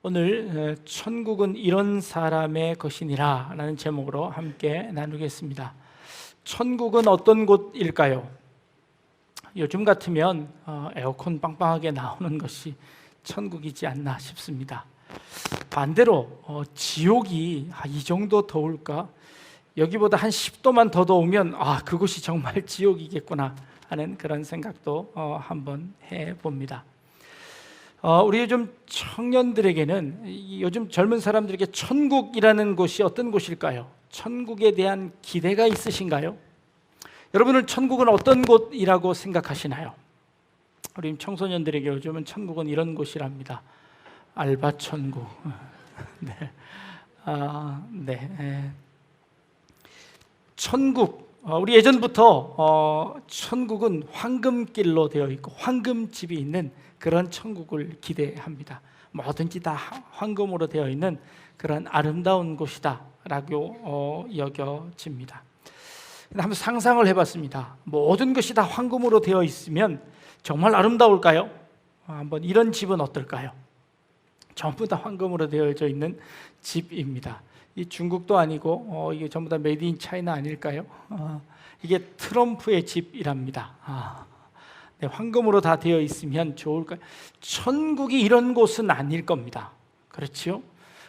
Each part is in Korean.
오늘 천국은 이런 사람의 것이니라 라는 제목으로 함께 나누겠습니다. 천국은 어떤 곳일까요? 요즘 같으면 에어컨 빵빵하게 나오는 것이 천국이지 않나 싶습니다. 반대로 지옥이 이 정도 더울까? 여기보다 한 10도만 더 더우면 그곳이 정말 지옥이겠구나 하는 그런 생각도 한번 해봅니다. 우리 요즘 청년들에게는, 요즘 젊은 사람들에게 천국이라는 곳이 어떤 곳일까요? 천국에 대한 기대가 있으신가요? 여러분은 천국은 어떤 곳이라고 생각하시나요? 우리 청소년들에게 요즘은 천국은 이런 곳이랍니다. 알바 천국. 네. 천국. 우리 예전부터 천국은 황금길로 되어 있고 황금집이 있는 그런 천국을 기대합니다. 뭐든지 다 황금으로 되어 있는 그런 아름다운 곳이다 라고 여겨집니다. 한번 상상을 해봤습니다. 모든 것이 다 황금으로 되어 있으면 정말 아름다울까요? 한번 이런 집은 어떨까요? 전부 다 황금으로 되어져 있는 집입니다. 이 중국도 아니고 이게 전부 다 메이드 인 차이나 아닐까요? 이게 트럼프의 집이랍니다. 네, 황금으로 다 되어 있으면 좋을까요? 천국이 이런 곳은 아닐 겁니다. 그렇지요?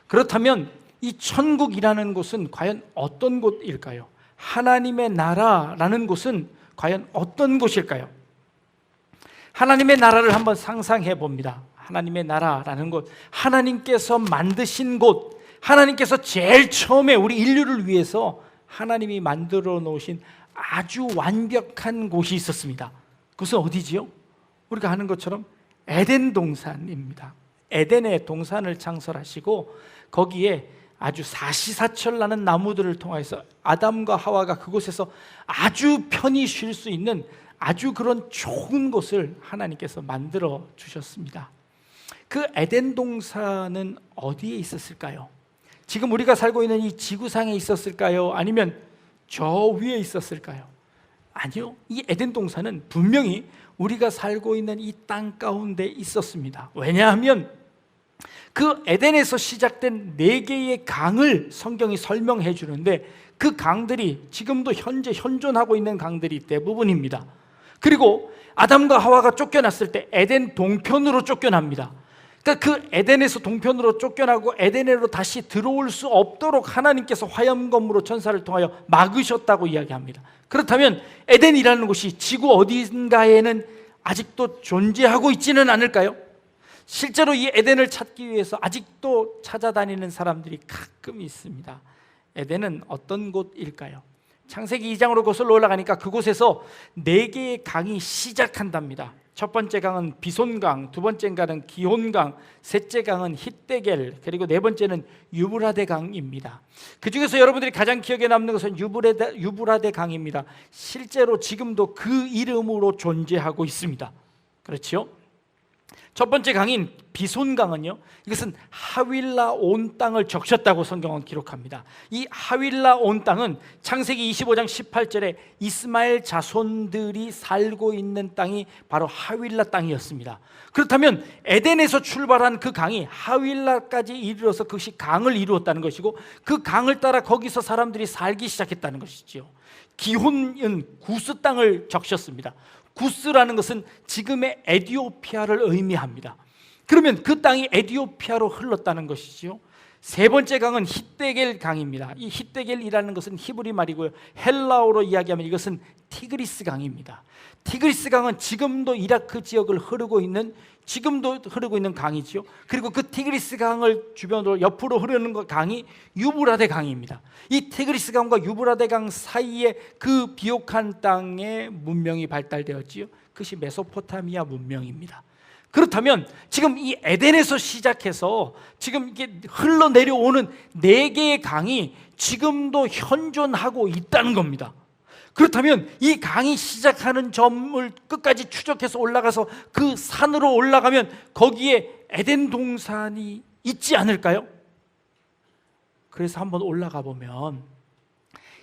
그렇다면 이 천국이라는 곳은 과연 어떤 곳일까요? 하나님의 나라라는 곳은 과연 어떤 곳일까요? 하나님의 나라를 한번 상상해 봅니다. 하나님의 나라라는 곳, 하나님께서 만드신 곳, 하나님께서 제일 처음에 우리 인류를 위해서 하나님이 만들어 놓으신 아주 완벽한 곳이 있었습니다. 그것은 어디지요? 우리가 아는 것처럼 에덴 동산입니다. 에덴의 동산을 창설하시고 거기에 아주 사시사철 나는 나무들을 통해서 아담과 하와가 그곳에서 아주 편히 쉴 수 있는 아주 그런 좋은 곳을 하나님께서 만들어 주셨습니다. 그 에덴 동산은 어디에 있었을까요? 지금 우리가 살고 있는 이 지구상에 있었을까요? 아니면 저 위에 있었을까요? 아니요. 이 에덴 동산은 분명히 우리가 살고 있는 이 땅 가운데 있었습니다. 왜냐하면 그 에덴에서 시작된 4개의 강을 성경이 설명해 주는데 그 강들이 지금도 현재 현존하고 있는 강들이 대부분입니다. 그리고 아담과 하와가 쫓겨났을 때 에덴 동편으로 쫓겨납니다. 그러니까 그 에덴에서 동편으로 쫓겨나고 에덴으로 다시 들어올 수 없도록 하나님께서 화염검으로 천사를 통하여 막으셨다고 이야기합니다. 그렇다면 에덴이라는 곳이 지구 어딘가에는 아직도 존재하고 있지는 않을까요? 실제로 이 에덴을 찾기 위해서 아직도 찾아다니는 사람들이 가끔 있습니다. 에덴은 어떤 곳일까요? 창세기 2장으로 거슬러 올라가니까 그곳에서 4개의 강이 시작한답니다. 첫 번째 강은 비손강, 두 번째 강은 기혼강, 셋째 강은 힛데겔, 그리고 네 번째는 유브라데 강입니다. 그 중에서 여러분들이 가장 기억에 남는 것은 유브라데 강입니다. 실제로 지금도 그 이름으로 존재하고 있습니다. 그렇죠? 첫 번째 강인 비손강은요, 이것은 하윌라 온 땅을 적셨다고 성경은 기록합니다. 이 하윌라 온 땅은 창세기 25장 18절에 이스마엘 자손들이 살고 있는 땅이 바로 하윌라 땅이었습니다. 그렇다면 에덴에서 출발한 그 강이 하윌라까지 이르러서 그것이 강을 이루었다는 것이고 그 강을 따라 거기서 사람들이 살기 시작했다는 것이지요. 기혼은 구스 땅을 적셨습니다. 구스라는 것은 지금의 에티오피아를 의미합니다. 그러면 그 땅이 에티오피아로 흘렀다는 것이지요. 세 번째 강은 힛데겔 강입니다. 이 힛데겔이라는 것은 히브리 말이고요, 헬라어로 이야기하면 이것은 티그리스 강입니다. 티그리스 강은 지금도 이라크 지역을 흐르고 있는 강이지요. 그리고 그 티그리스 강을 주변으로 옆으로 흐르는 강이 유브라데 강입니다. 이 티그리스 강과 유브라데 강 사이에 그 비옥한 땅에 문명이 발달되었지요. 그것이 메소포타미아 문명입니다. 그렇다면 지금 이 에덴에서 시작해서 지금 이게 흘러내려오는 4개의 강이 지금도 현존하고 있다는 겁니다. 그렇다면 이 강이 시작하는 점을 끝까지 추적해서 올라가서 그 산으로 올라가면 거기에 에덴 동산이 있지 않을까요? 그래서 한번 올라가 보면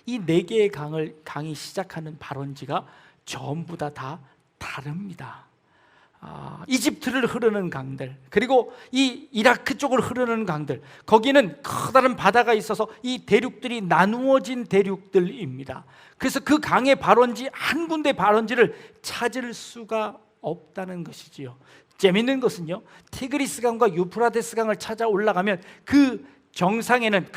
이 4개의 강이 시작하는 발원지가 전부 다 다릅니다. 이집트를 흐르는 강들, 그리고 이 이라크 쪽을 흐르는 강들, 거기는 커다란 바다가 있어서 이 대륙들이 나누어진 대륙들입니다. 그래서 그 강의 발원지, 한 군데 발원지를 찾을 수가 없다는 것이지요. 재밌는 것은요, 티그리스 강과 유프라테스 강을 찾아 올라가면 그 정상에는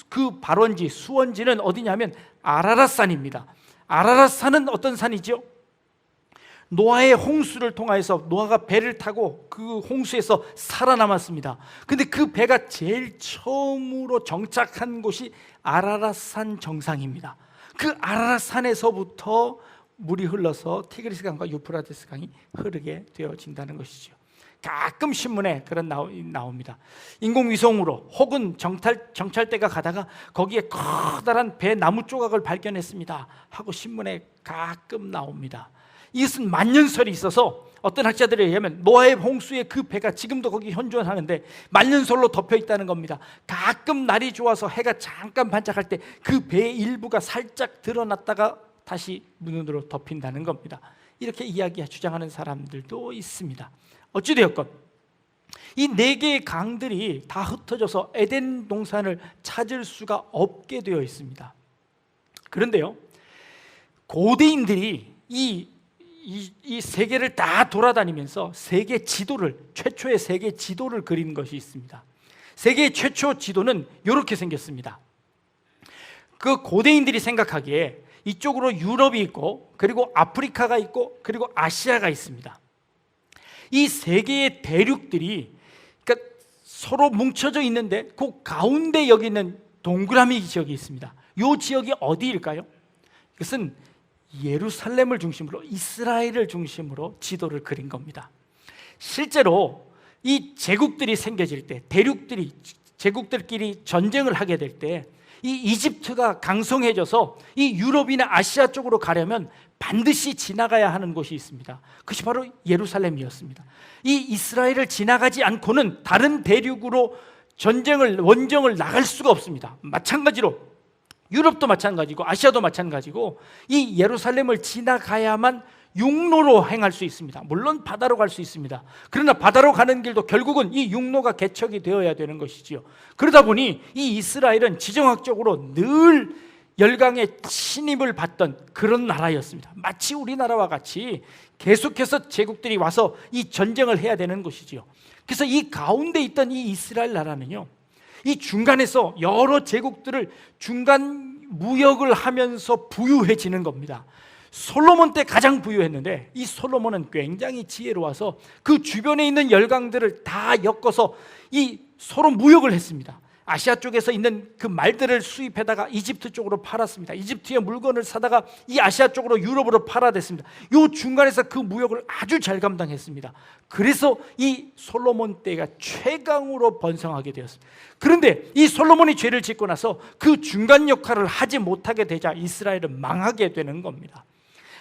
그 발원지, 수원지는 어디냐면 아라랏산입니다. 아라랏산은 어떤 산이죠? 노아의 홍수를 통하여서 노아가 배를 타고 그 홍수에서 살아남았습니다. 근데 그 배가 제일 처음으로 정착한 곳이 아라랏산 정상입니다. 그 아라랏산에서부터 물이 흘러서 티그리스 강과 유프라테스 강이 흐르게 되어진다는 것이죠. 가끔 신문에 그런 나옵니다. 인공위성으로 혹은 정찰대가 가다가 거기에 커다란 배 나무 조각을 발견했습니다 하고 신문에 가끔 나옵니다. 이것은 만년설이 있어서 어떤 학자들에 의하면 노아의 홍수에 그 배가 지금도 거기 현존하는데 만년설로 덮여 있다는 겁니다. 가끔 날이 좋아서 해가 잠깐 반짝할 때 그 배의 일부가 살짝 드러났다가 다시 눈으로 덮인다는 겁니다. 이렇게 주장하는 사람들도 있습니다. 어찌되었건 이 4개의 강들이 다 흩어져서 에덴 동산을 찾을 수가 없게 되어 있습니다. 그런데요, 고대인들이 이 세계를 다 돌아다니면서 최초의 세계 지도를 그린 것이 있습니다. 세계 최초 지도는 이렇게 생겼습니다. 그 고대인들이 생각하기에 이쪽으로 유럽이 있고, 그리고 아프리카가 있고, 그리고 아시아가 있습니다. 이 3개의 대륙들이 그러니까 서로 뭉쳐져 있는데 그 가운데 여기 있는 동그라미 지역이 있습니다. 이 지역이 어디일까요? 이것은 예루살렘을 중심으로, 이스라엘을 중심으로 지도를 그린 겁니다. 실제로 이 제국들이 생겨질 때, 제국들끼리 전쟁을 하게 될 때 이 이집트가 강성해져서 이 유럽이나 아시아 쪽으로 가려면 반드시 지나가야 하는 곳이 있습니다. 그것이 바로 예루살렘이었습니다. 이 이스라엘을 지나가지 않고는 다른 대륙으로 원정을 나갈 수가 없습니다. 마찬가지로 유럽도 마찬가지고 아시아도 마찬가지고 이 예루살렘을 지나가야만 육로로 행할 수 있습니다. 물론 바다로 갈 수 있습니다. 그러나 바다로 가는 길도 결국은 이 육로가 개척이 되어야 되는 것이지요. 그러다 보니 이 이스라엘은 지정학적으로 늘 열강의 침입을 받던 그런 나라였습니다. 마치 우리나라와 같이 계속해서 제국들이 와서 이 전쟁을 해야 되는 것이지요. 그래서 이 가운데 있던 이 이스라엘 나라는요, 이 중간에서 여러 제국들을 중간 무역을 하면서 부유해지는 겁니다. 솔로몬 때 가장 부유했는데 이 솔로몬은 굉장히 지혜로워서 그 주변에 있는 열강들을 다 엮어서 이 서로 무역을 했습니다. 아시아 쪽에서 있는 그 말들을 수입해다가 이집트 쪽으로 팔았습니다. 이집트의 물건을 사다가 이 아시아 쪽으로 유럽으로 팔아댔습니다. 이 중간에서 그 무역을 아주 잘 감당했습니다. 그래서 이 솔로몬 때가 최강으로 번성하게 되었습니다. 그런데 이 솔로몬이 죄를 짓고 나서 그 중간 역할을 하지 못하게 되자 이스라엘은 망하게 되는 겁니다.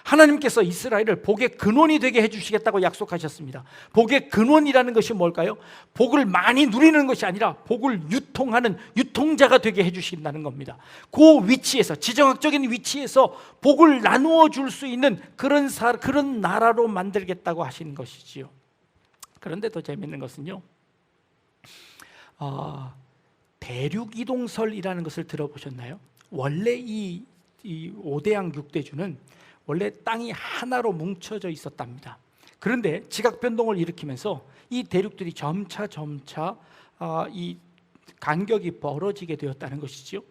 하나님께서 이스라엘을 복의 근원이 되게 해주시겠다고 약속하셨습니다. 복의 근원이라는 것이 뭘까요? 복을 많이 누리는 것이 아니라 복을 유통하는 유통자가 되게 해주신다는 겁니다. 그 위치에서, 지정학적인 위치에서 복을 나누어 줄 수 있는 그런 나라로 만들겠다고 하신 것이지요. 그런데 더 재밌는 것은요, 대륙이동설이라는 것을 들어보셨나요? 원래 이 5대양 6대주는 원래 땅이 하나로 뭉쳐져 있었답니다. 그런데 지각 변동을 일으키면서 이 대륙들이 점차 이 간격이 벌어지게 되었다는 것이죠.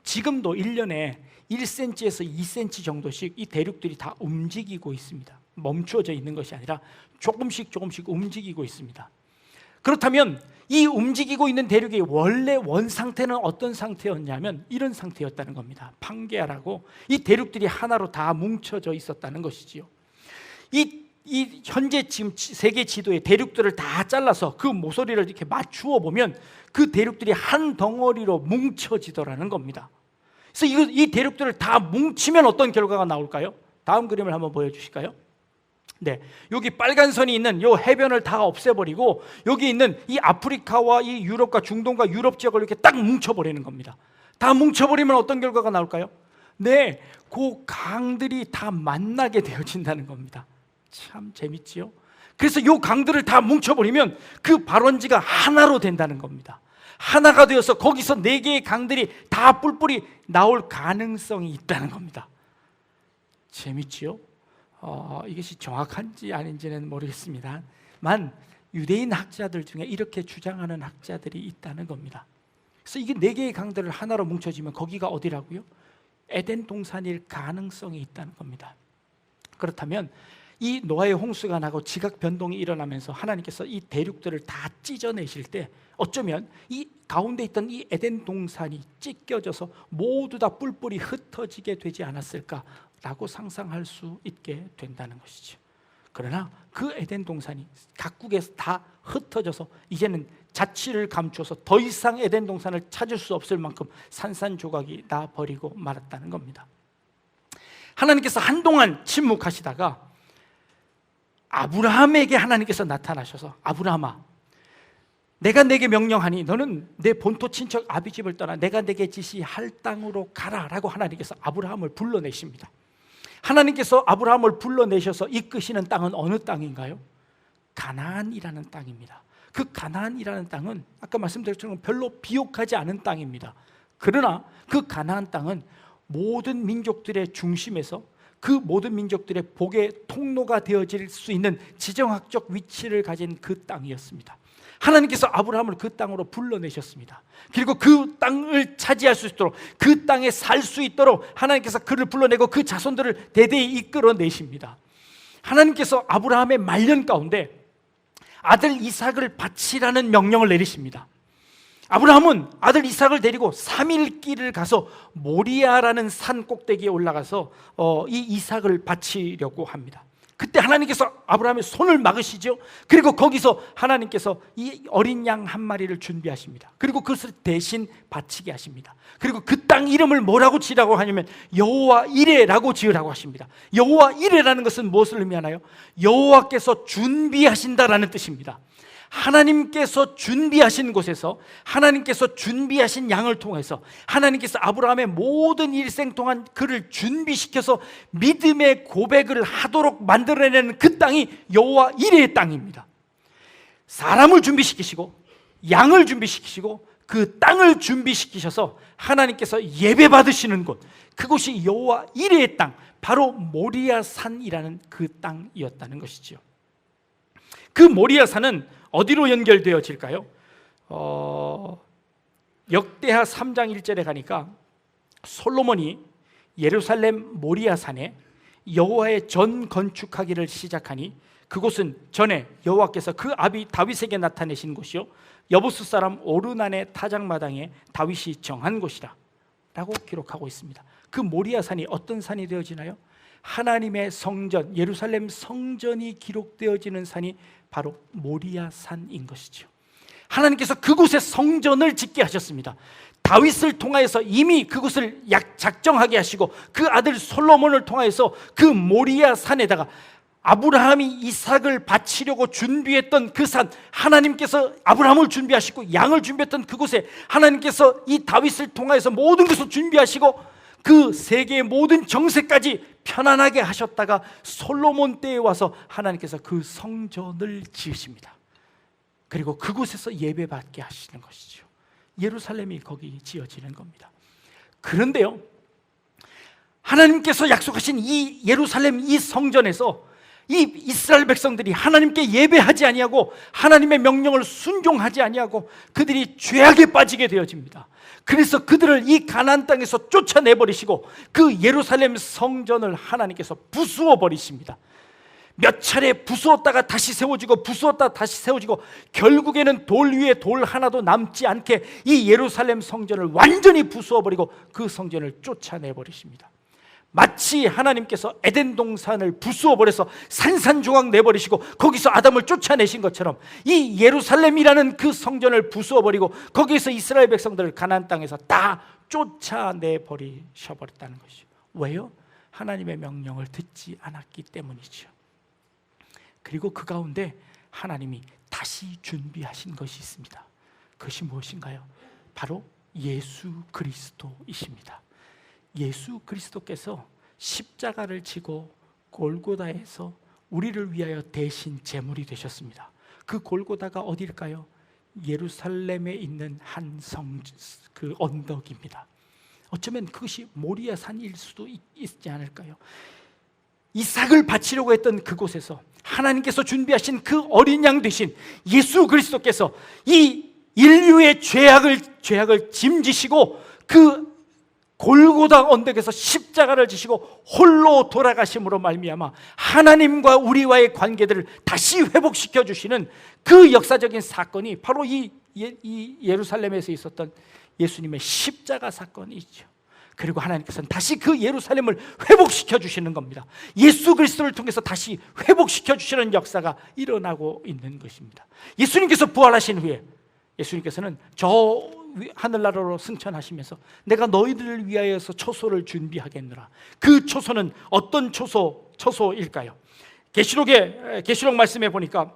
지금도 1년에 1cm에서 2cm 정도씩 이 대륙들이 다 움직이고 있습니다. 멈춰져 있는 것이 아니라 조금씩 움직이고 있습니다. 그렇다면 이 움직이고 있는 대륙의 원래 원 상태는 어떤 상태였냐면 이런 상태였다는 겁니다. 판게아라고 이 대륙들이 하나로 다 뭉쳐져 있었다는 것이지요. 이 현재 지금 세계 지도의 대륙들을 다 잘라서 그 모서리를 이렇게 맞추어 보면 그 대륙들이 한 덩어리로 뭉쳐지더라는 겁니다. 그래서 이 대륙들을 다 뭉치면 어떤 결과가 나올까요? 다음 그림을 한번 보여주실까요? 네, 여기 빨간 선이 있는 이 해변을 다 없애버리고 여기 있는 이 아프리카와 이 유럽과 중동과 유럽 지역을 이렇게 딱 뭉쳐버리는 겁니다. 다 뭉쳐버리면 어떤 결과가 나올까요? 네, 그 강들이 다 만나게 되어진다는 겁니다. 참 재밌지요? 그래서 요 강들을 다 뭉쳐버리면 그 발원지가 하나로 된다는 겁니다. 하나가 되어서 거기서 4개의 강들이 다 뿔뿔이 나올 가능성이 있다는 겁니다. 재밌지요? 이것이 정확한지 아닌지는 모르겠습니다만 유대인 학자들 중에 이렇게 주장하는 학자들이 있다는 겁니다. 그래서 이게 4개의 강들을 하나로 뭉쳐지면 거기가 어디라고요? 에덴 동산일 가능성이 있다는 겁니다. 그렇다면 이 노아의 홍수가 나고 지각 변동이 일어나면서 하나님께서 이 대륙들을 다 찢어내실 때 어쩌면 이 가운데 있던 이 에덴 동산이 찢겨져서 모두 다 뿔뿔이 흩어지게 되지 않았을까라고 상상할 수 있게 된다는 것이죠. 그러나 그 에덴 동산이 각국에서 다 흩어져서 이제는 자취를 감추어서 더 이상 에덴 동산을 찾을 수 없을 만큼 산산조각이 나버리고 말았다는 겁니다. 하나님께서 한동안 침묵하시다가 아브라함에게 하나님께서 나타나셔서 아브라함아, 내가 내게 명령하니 너는 내 본토 친척 아비집을 떠나 내가 내게 지시할 땅으로 가라라고 하나님께서 아브라함을 불러내십니다. 하나님께서 아브라함을 불러내셔서 이끄시는 땅은 어느 땅인가요? 가나안이라는 땅입니다. 그 가나안이라는 땅은 아까 말씀드렸던 별로 비옥하지 않은 땅입니다. 그러나 그 가나안 땅은 모든 민족들의 중심에서 그 모든 민족들의 복의 통로가 되어질 수 있는 지정학적 위치를 가진 그 땅이었습니다. 하나님께서 아브라함을 그 땅으로 불러내셨습니다. 그리고 그 땅을 차지할 수 있도록, 그 땅에 살 수 있도록 하나님께서 그를 불러내고 그 자손들을 대대히 이끌어내십니다. 하나님께서 아브라함의 말년 가운데 아들 이삭을 바치라는 명령을 내리십니다. 아브라함은 아들 이삭을 데리고 3일 길을 가서 모리아라는 산 꼭대기에 올라가서 이 이삭을 바치려고 합니다. 그때 하나님께서 아브라함의 손을 막으시죠. 그리고 거기서 하나님께서 이 어린 양 한 마리를 준비하십니다. 그리고 그것을 대신 바치게 하십니다. 그리고 그 땅 이름을 뭐라고 지으라고 하냐면 여호와 이레라고 지으라고 하십니다. 여호와 이레라는 것은 무엇을 의미하나요? 여호와께서 준비하신다라는 뜻입니다. 하나님께서 준비하신 곳에서, 하나님께서 준비하신 양을 통해서 하나님께서 아브라함의 모든 일생 동안 그를 준비시켜서 믿음의 고백을 하도록 만들어내는 그 땅이 여호와 이레의 땅입니다. 사람을 준비시키시고 양을 준비시키시고 그 땅을 준비시키셔서 하나님께서 예배 받으시는 곳, 그곳이 여호와 이레의 땅, 바로 모리아 산이라는 그 땅이었다는 것이죠. 그 모리아 산은 어디로 연결되어질까요? 역대하 3장 1절에 가니까 솔로몬이 예루살렘 모리아 산에 여호와의 전 건축하기를 시작하니 그곳은 전에 여호와께서 그 아비 다윗에게 나타내신 곳이요 여부스 사람 오르난의 타작마당에 다윗이 정한 곳이라 라고 기록하고 있습니다. 그 모리아 산이 어떤 산이 되어지나요? 하나님의 성전, 예루살렘 성전이 기록되어지는 산이 바로 모리아 산인 것이죠. 하나님께서 그곳에 성전을 짓게 하셨습니다. 다윗을 통하여서 이미 그곳을 작정하게 하시고 그 아들 솔로몬을 통하여서 그 모리아 산에다가 아브라함이 이삭을 바치려고 준비했던 그 산, 하나님께서 아브라함을 준비하시고 양을 준비했던 그곳에 하나님께서 이 다윗을 통하여서 모든 것을 준비하시고 그 세계의 모든 정세까지 편안하게 하셨다가 솔로몬 때에 와서 하나님께서 그 성전을 지으십니다. 그리고 그곳에서 예배받게 하시는 것이죠. 예루살렘이 거기 지어지는 겁니다. 그런데요, 하나님께서 약속하신 이 예루살렘 이 성전에서 이 이스라엘 백성들이 하나님께 예배하지 아니하고 하나님의 명령을 순종하지 아니하고 그들이 죄악에 빠지게 되어집니다. 그래서 그들을 이 가나안 땅에서 쫓아내버리시고 그 예루살렘 성전을 하나님께서 부수어 버리십니다. 몇 차례 부수었다가 다시 세워지고 부수었다가 다시 세워지고 결국에는 돌 위에 돌 하나도 남지 않게 이 예루살렘 성전을 완전히 부수어 버리고 그 성전을 쫓아내버리십니다. 마치 하나님께서 에덴 동산을 부수어 버려서 산산조각 내버리시고 거기서 아담을 쫓아내신 것처럼 이 예루살렘이라는 그 성전을 부수어 버리고 거기에서 이스라엘 백성들을 가나안 땅에서 다 쫓아내버리셔 버렸다는 것이죠. 왜요? 하나님의 명령을 듣지 않았기 때문이죠. 그리고 그 가운데 하나님이 다시 준비하신 것이 있습니다. 그것이 무엇인가요? 바로 예수 그리스도이십니다. 예수 그리스도께서 십자가를 지고 골고다에서 우리를 위하여 대신 제물이 되셨습니다. 그 골고다가 어디일까요? 예루살렘에 있는 한 성, 그 언덕입니다. 어쩌면 그것이 모리아 산일 수도 있지 않을까요? 이삭을 바치려고 했던 그곳에서 하나님께서 준비하신 그 어린 양 되신 예수 그리스도께서 이 인류의 죄악을 짐지시고 그 골고다 언덕에서 십자가를 지시고 홀로 돌아가심으로 말미암아 하나님과 우리와의 관계들을 다시 회복시켜 주시는 그 역사적인 사건이 바로 이 예루살렘에서 있었던 예수님의 십자가 사건이죠. 그리고 하나님께서는 다시 그 예루살렘을 회복시켜 주시는 겁니다. 예수 그리스도를 통해서 다시 회복시켜 주시는 역사가 일어나고 있는 것입니다. 예수님께서 부활하신 후에 예수님께서는 저 하늘나라로 승천하시면서 내가 너희들을 위하여서 초소를 준비하겠노라. 그 초소는 어떤 초소일까요? 계시록 말씀에 보니까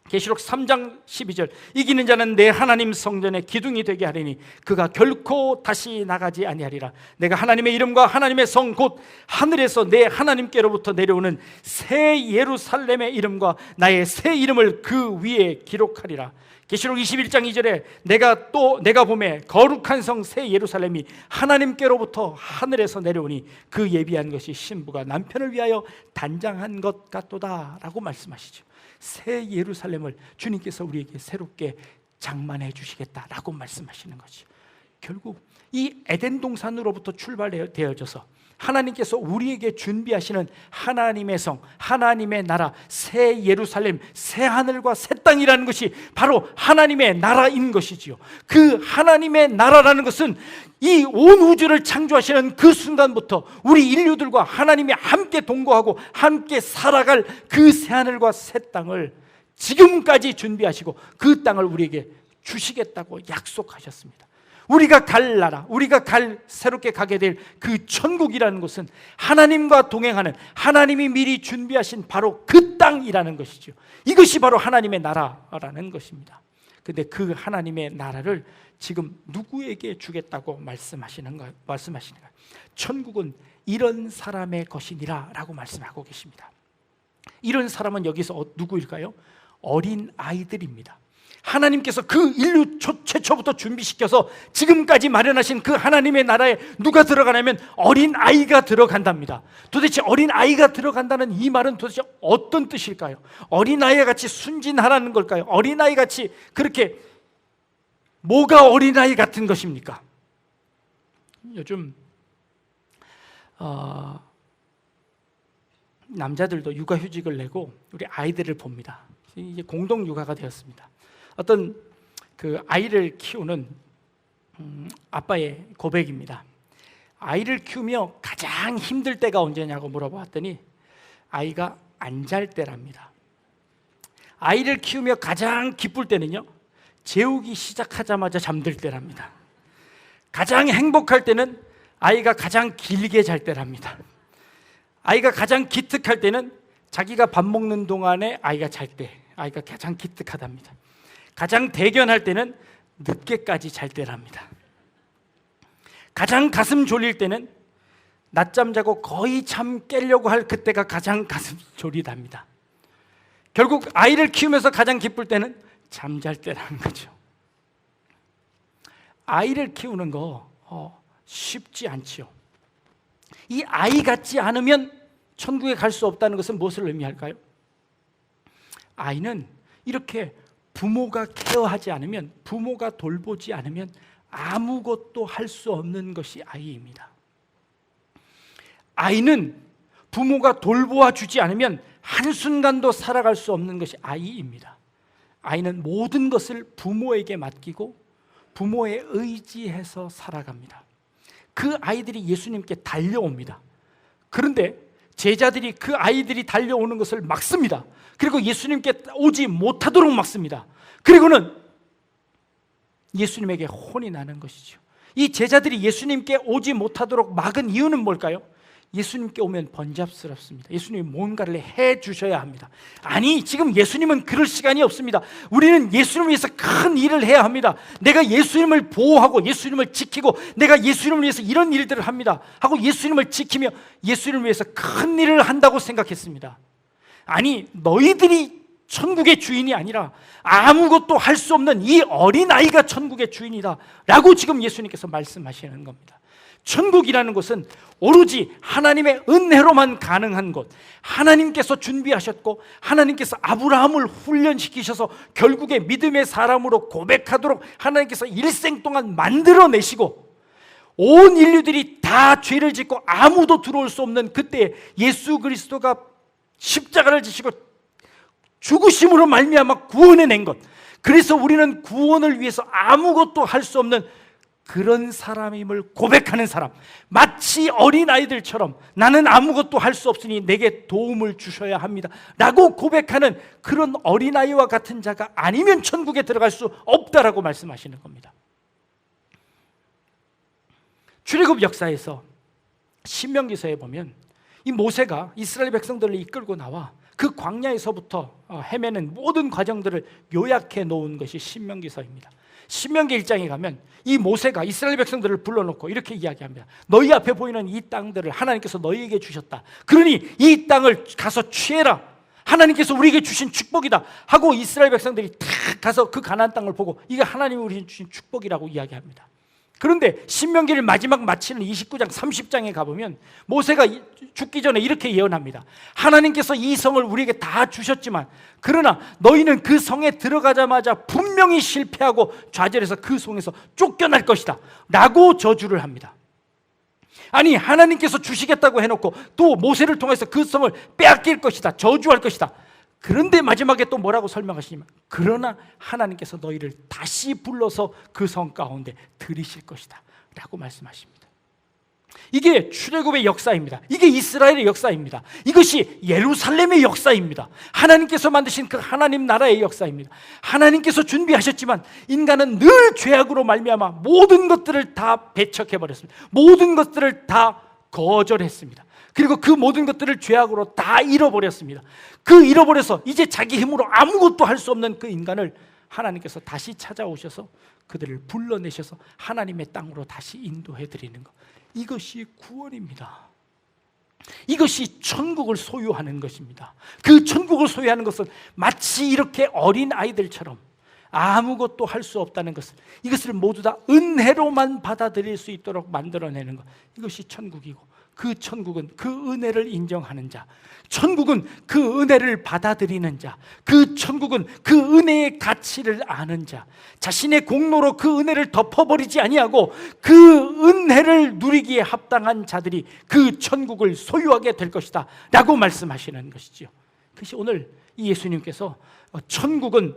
계시록 3장 12절 이기는 자는 내 하나님 성전의 기둥이 되게 하리니 그가 결코 다시 나가지 아니하리라. 내가 하나님의 이름과 하나님의 성 곧 하늘에서 내 하나님께로부터 내려오는 새 예루살렘의 이름과 나의 새 이름을 그 위에 기록하리라. 계시록 21장 2절에 내가 보매 거룩한 성 새 예루살렘이 하나님께로부터 하늘에서 내려오니 그 예비한 것이 신부가 남편을 위하여 단장한 것 같도다 라고 말씀하시죠. 새 예루살렘을 주님께서 우리에게 새롭게 장만해 주시겠다라고 말씀하시는 거죠. 결국 이 에덴 동산으로부터 출발되어져서 하나님께서 우리에게 준비하시는 하나님의 성, 하나님의 나라, 새 예루살렘, 새 하늘과 새 땅이라는 것이 바로 하나님의 나라인 것이지요. 그 하나님의 나라라는 것은 이 온 우주를 창조하시는 그 순간부터 우리 인류들과 하나님이 함께 동거하고 함께 살아갈 그 새 하늘과 새 땅을 지금까지 준비하시고 그 땅을 우리에게 주시겠다고 약속하셨습니다. 우리가 갈 나라, 우리가 새롭게 가게 될 그 천국이라는 것은 하나님과 동행하는 하나님이 미리 준비하신 바로 그 땅이라는 것이죠. 이것이 바로 하나님의 나라라는 것입니다. 그런데 그 하나님의 나라를 지금 누구에게 주겠다고 말씀하시는가? 천국은 이런 사람의 것이니라 라고 말씀하고 계십니다. 이런 사람은 여기서 누구일까요? 어린 아이들입니다. 하나님께서 그 인류 최초부터 준비시켜서 지금까지 마련하신 그 하나님의 나라에 누가 들어가냐면 어린 아이가 들어간답니다. 도대체 어린 아이가 들어간다는 이 말은 도대체 어떤 뜻일까요? 어린 아이가 같이 순진하라는 걸까요? 어린 아이 같이 그렇게 뭐가 어린 아이 같은 것입니까? 요즘 남자들도 육아휴직을 내고 우리 아이들을 봅니다. 이제 공동 육아가 되었습니다. 어떤 그 아이를 키우는 아빠의 고백입니다. 아이를 키우며 가장 힘들 때가 언제냐고 물어봤더니 아이가 안 잘 때랍니다. 아이를 키우며 가장 기쁠 때는요, 재우기 시작하자마자 잠들 때랍니다. 가장 행복할 때는 아이가 가장 길게 잘 때랍니다. 아이가 가장 기특할 때는 자기가 밥 먹는 동안에 아이가 잘 때, 아이가 가장 기특하답니다. 가장 대견할 때는 늦게까지 잘 때랍니다. 가장 가슴 졸릴 때는 낮잠 자고 거의 잠 깨려고 할 그때가 가장 가슴 졸이답니다. 결국 아이를 키우면서 가장 기쁠 때는 잠잘 때라는 거죠. 아이를 키우는 거 쉽지 않지요. 이 아이 같지 않으면 천국에 갈 수 없다는 것은 무엇을 의미할까요? 아이는 이렇게 부모가 케어하지 않으면, 부모가 돌보지 않으면 아무것도 할 수 없는 것이 아이입니다. 아이는 부모가 돌보아 주지 않으면 한순간도 살아갈 수 없는 것이 아이입니다. 아이는 모든 것을 부모에게 맡기고 부모에 의지해서 살아갑니다. 그 아이들이 예수님께 달려옵니다. 그런데 제자들이 그 아이들이 달려오는 것을 막습니다. 그리고 예수님께 오지 못하도록 막습니다. 그리고는 예수님에게 혼이 나는 것이죠. 이 제자들이 예수님께 오지 못하도록 막은 이유는 뭘까요? 예수님께 오면 번잡스럽습니다. 예수님이 뭔가를 해 주셔야 합니다. 아니, 지금 예수님은 그럴 시간이 없습니다. 우리는 예수님을 위해서 큰 일을 해야 합니다. 내가 예수님을 보호하고 예수님을 지키고 내가 예수님을 위해서 이런 일들을 합니다 하고 예수님을 지키며 예수님을 위해서 큰 일을 한다고 생각했습니다. 아니 너희들이 천국의 주인이 아니라 아무것도 할 수 없는 이 어린아이가 천국의 주인이다 라고 지금 예수님께서 말씀하시는 겁니다. 천국이라는 것은 오로지 하나님의 은혜로만 가능한 것, 하나님께서 준비하셨고 하나님께서 아브라함을 훈련시키셔서 결국에 믿음의 사람으로 고백하도록 하나님께서 일생 동안 만들어내시고 온 인류들이 다 죄를 짓고 아무도 들어올 수 없는 그때 예수 그리스도가 십자가를 지시고 죽으심으로 말미암아 구원해낸 것, 그래서 우리는 구원을 위해서 아무것도 할 수 없는 그런 사람임을 고백하는 사람, 마치 어린아이들처럼 나는 아무것도 할 수 없으니 내게 도움을 주셔야 합니다 라고 고백하는 그런 어린아이와 같은 자가 아니면 천국에 들어갈 수 없다라고 말씀하시는 겁니다. 출애굽 역사에서 신명기서에 보면 이 모세가 이스라엘 백성들을 이끌고 나와 그 광야에서부터 헤매는 모든 과정들을 요약해 놓은 것이 신명기서입니다. 신명기 1장에 가면 이 모세가 이스라엘 백성들을 불러놓고 이렇게 이야기합니다. 너희 앞에 보이는 이 땅들을 하나님께서 너희에게 주셨다. 그러니 이 땅을 가서 취해라. 하나님께서 우리에게 주신 축복이다 하고 이스라엘 백성들이 탁 가서 그 가나안 땅을 보고 이게 하나님이 우리에게 주신 축복이라고 이야기합니다. 그런데 신명기를 마지막 마치는 29장 30장에 가보면 모세가 죽기 전에 이렇게 예언합니다. 하나님께서 이 성을 우리에게 다 주셨지만 그러나 너희는 그 성에 들어가자마자 분명히 실패하고 좌절해서 그 성에서 쫓겨날 것이다 라고 저주를 합니다. 아니 하나님께서 주시겠다고 해놓고 또 모세를 통해서 그 성을 빼앗길 것이다, 저주할 것이다. 그런데 마지막에 또 뭐라고 설명하시냐면 그러나 하나님께서 너희를 다시 불러서 그 성 가운데 들이실 것이다 라고 말씀하십니다. 이게 출애굽의 역사입니다. 이게 이스라엘의 역사입니다. 이것이 예루살렘의 역사입니다. 하나님께서 만드신 그 하나님 나라의 역사입니다. 하나님께서 준비하셨지만 인간은 늘 죄악으로 말미암아 모든 것들을 다 배척해버렸습니다. 모든 것들을 다 거절했습니다. 그리고 그 모든 것들을 죄악으로 다 잃어버렸습니다. 그 잃어버려서 이제 자기 힘으로 아무것도 할 수 없는 그 인간을 하나님께서 다시 찾아오셔서 그들을 불러내셔서 하나님의 땅으로 다시 인도해 드리는 것, 이것이 구원입니다. 이것이 천국을 소유하는 것입니다. 그 천국을 소유하는 것은 마치 이렇게 어린 아이들처럼 아무것도 할 수 없다는 것을, 이것을 모두 다 은혜로만 받아들일 수 있도록 만들어내는 것, 이것이 천국이고, 그 천국은 그 은혜를 인정하는 자, 천국은 그 은혜를 받아들이는 자, 그 천국은 그 은혜의 가치를 아는 자, 자신의 공로로 그 은혜를 덮어버리지 아니하고 그 은혜를 누리기에 합당한 자들이 그 천국을 소유하게 될 것이다 라고 말씀하시는 것이죠. 그것이 오늘 이 예수님께서 천국은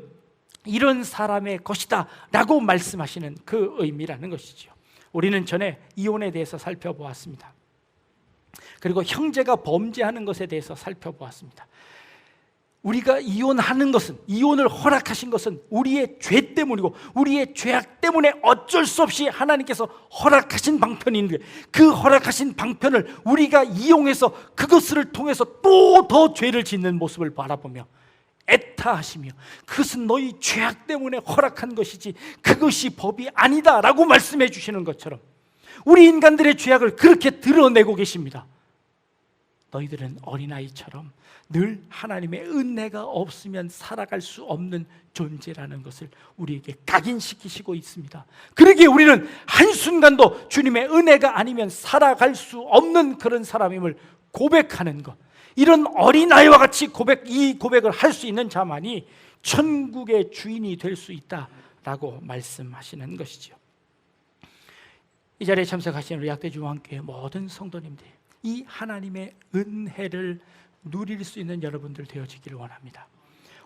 이런 사람의 것이다 라고 말씀하시는 그 의미라는 것이죠. 우리는 전에 이혼에 대해서 살펴보았습니다. 그리고 형제가 범죄하는 것에 대해서 살펴보았습니다. 우리가 이혼하는 것은, 이혼을 허락하신 것은 우리의 죄 때문이고 우리의 죄악 때문에 어쩔 수 없이 하나님께서 허락하신 방편인데, 그 허락하신 방편을 우리가 이용해서 그것을 통해서 또 더 죄를 짓는 모습을 바라보며 애타하시며 그것은 너희 죄악 때문에 허락한 것이지 그것이 법이 아니다 라고 말씀해 주시는 것처럼 우리 인간들의 죄악을 그렇게 드러내고 계십니다. 너희들은 어린아이처럼 늘 하나님의 은혜가 없으면 살아갈 수 없는 존재라는 것을 우리에게 각인시키시고 있습니다. 그러기에 우리는 한순간도 주님의 은혜가 아니면 살아갈 수 없는 그런 사람임을 고백하는 것, 이런 어린아이와 같이 이 고백을 할 수 있는 자만이 천국의 주인이 될 수 있다라고 말씀하시는 것이죠. 이 자리에 참석하신 우리 약대중앙교회 모든 성도님들, 이 하나님의 은혜를 누릴 수 있는 여러분들 되어지기를 원합니다.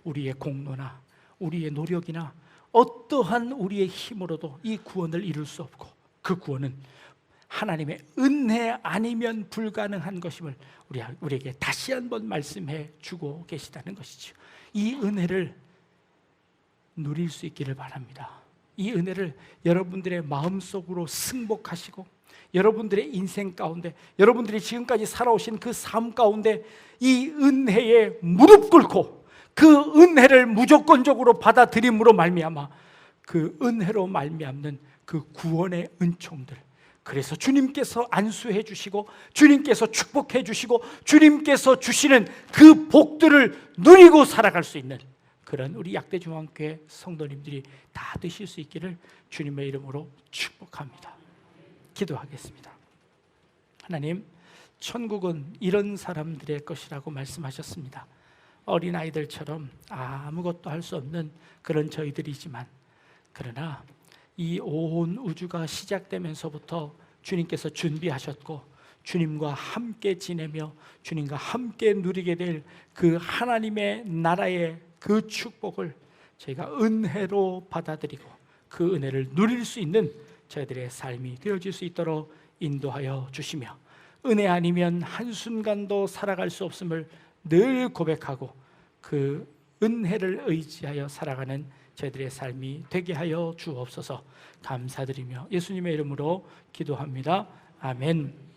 우리의 공로나 우리의 노력이나 어떠한 우리의 힘으로도 이 구원을 이룰 수 없고, 그 구원은 하나님의 은혜 아니면 불가능한 것임을 우리에게 다시 한번 말씀해 주고 계시다는 것이죠. 이 은혜를 누릴 수 있기를 바랍니다. 이 은혜를 여러분들의 마음속으로 승복하시고 여러분들의 인생 가운데, 여러분들이 지금까지 살아오신 그 삶 가운데 이 은혜에 무릎 꿇고 그 은혜를 무조건적으로 받아들임으로 말미암아 그 은혜로 말미암는 그 구원의 은총들, 그래서 주님께서 안수해 주시고 주님께서 축복해 주시고 주님께서 주시는 그 복들을 누리고 살아갈 수 있는 그런 우리 약대중앙교회 성도님들이 다 되실 수 있기를 주님의 이름으로 축복합니다. 기도하겠습니다. 하나님, 천국은 이런 사람들의 것이라고 말씀하셨습니다. 어린아이들처럼 아무것도 할 수 없는 그런 저희들이지만, 그러나 이 온 우주가 시작되면서부터 주님께서 준비하셨고 주님과 함께 지내며 주님과 함께 누리게 될 그 하나님의 나라의 그 축복을 저희가 은혜로 받아들이고 그 은혜를 누릴 수 있는 저희들의 삶이 되어질 수 있도록 인도하여 주시며, 은혜 아니면 한순간도 살아갈 수 없음을 늘 고백하고 그 은혜를 의지하여 살아가는 저희들의 삶이 되게 하여 주옵소서. 감사드리며 예수님의 이름으로 기도합니다. 아멘.